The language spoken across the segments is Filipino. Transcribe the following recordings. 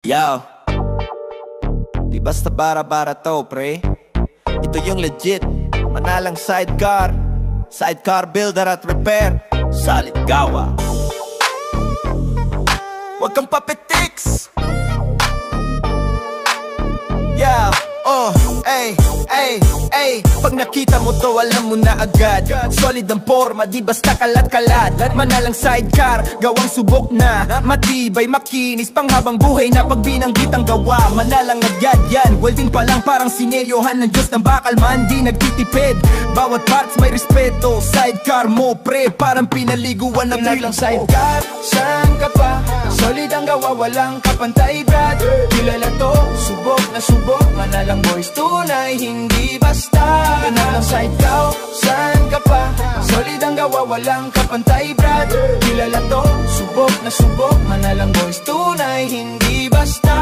Yo, di basta bara-bara to, pre. Ito yung legit, manalang sidecar. Sidecar builder at repair, solid gawa. Huwag kang papetiks. Yeah, pag nakita mo to, alam mo na agad. Solid ang forma, di basta kalat-kalat. Manalang sidecar, gawang subok na. Matibay, makinis, panghabang buhay na pag binanggit ang gawa. Manalang agad yan, welding pa lang parang sineryohan ng Diyos ng bakal man. Di nagtitipid, bawat parts may respeto. Sidecar mo, pre, parang pinaliguan ng manalang sidecar, saan ka pa? Solid ang gawa, walang kapantay, brad. Kilala to, subok na subok. Manalang boys, tunay, hindi basta. Manalang sidecar, saan ka pa? Solid ang gawa, walang kapantay, brad. Kilala to, subok na subok. Manalang boys, tunay, hindi basta.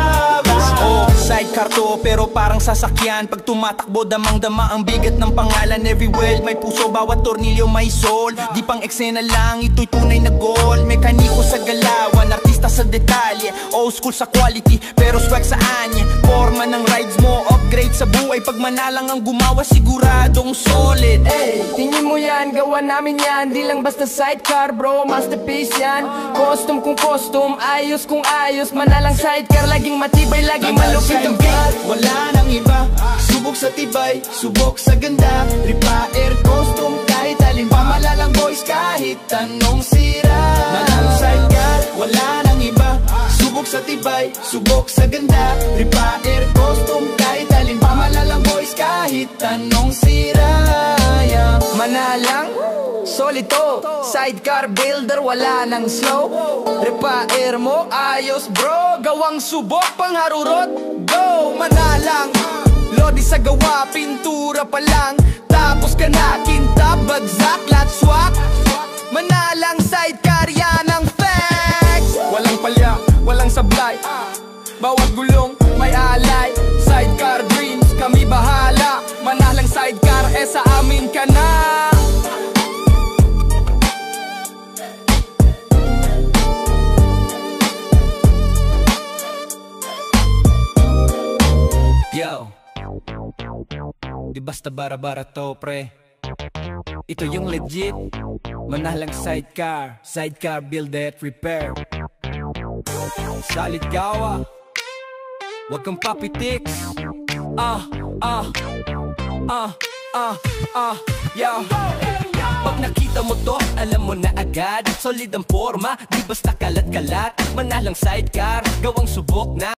Oh, sidecar to pero parang sasakyan. Pag tumatakbo damang-dama ang bigat ng pangalan. Every weld may puso, bawat tornilyo may soul. Di pang eksena lang, ito'y tunay na goal. Mekaniko sa galawan, artista sa detalye. Old school sa quality, pero swag sa anya. Forma ng rides mo, upgrade sa buhay. Pag manalang ang gumawa, siguradong solid. Tingin mo yan, gawa namin yan. Di lang basta sidecar, bro, masterpiece yan. Custom kung custom, ayos kung ayos. Manalang sidecar, laging matibay, laging malupit ang beat. Wala nang iba, subok sa tibay, subok sa ganda. Repair, custom, kahit alin pa. Malalang boys, kahit anong sira. Manalang sidecar, wala nang iba, subok sa tibay, subok sa ganda. Repair, custom, kahit alin pa. Malalang boys, kahit anong sira. Manalang, solid to. Sidecar builder, wala nang slow. Repair mo, ayos bro. Gawang subok, pangharurot, go. Manalang, lodi sa gawa, pintura pa lang. Tapos ka na, kintab, bagsak, latswak. Manalang sidecar, yan ang facts. Walang palya, walang sablay. Bawat gulong, may alay. Sidecar dreams, kami bahala. Manalang sidecar, sa amin ka na. Yo, di basta bara-bara to, pre. Ito yung legit, manalang sidecar. Sidecar build at repair, solid gawa. Huwag kang papitiks. Yo, pag nakita mo to, alam mo na agad. Solid ang forma, di basta kalat-kalat. Manalang sidecar, gawang subok na.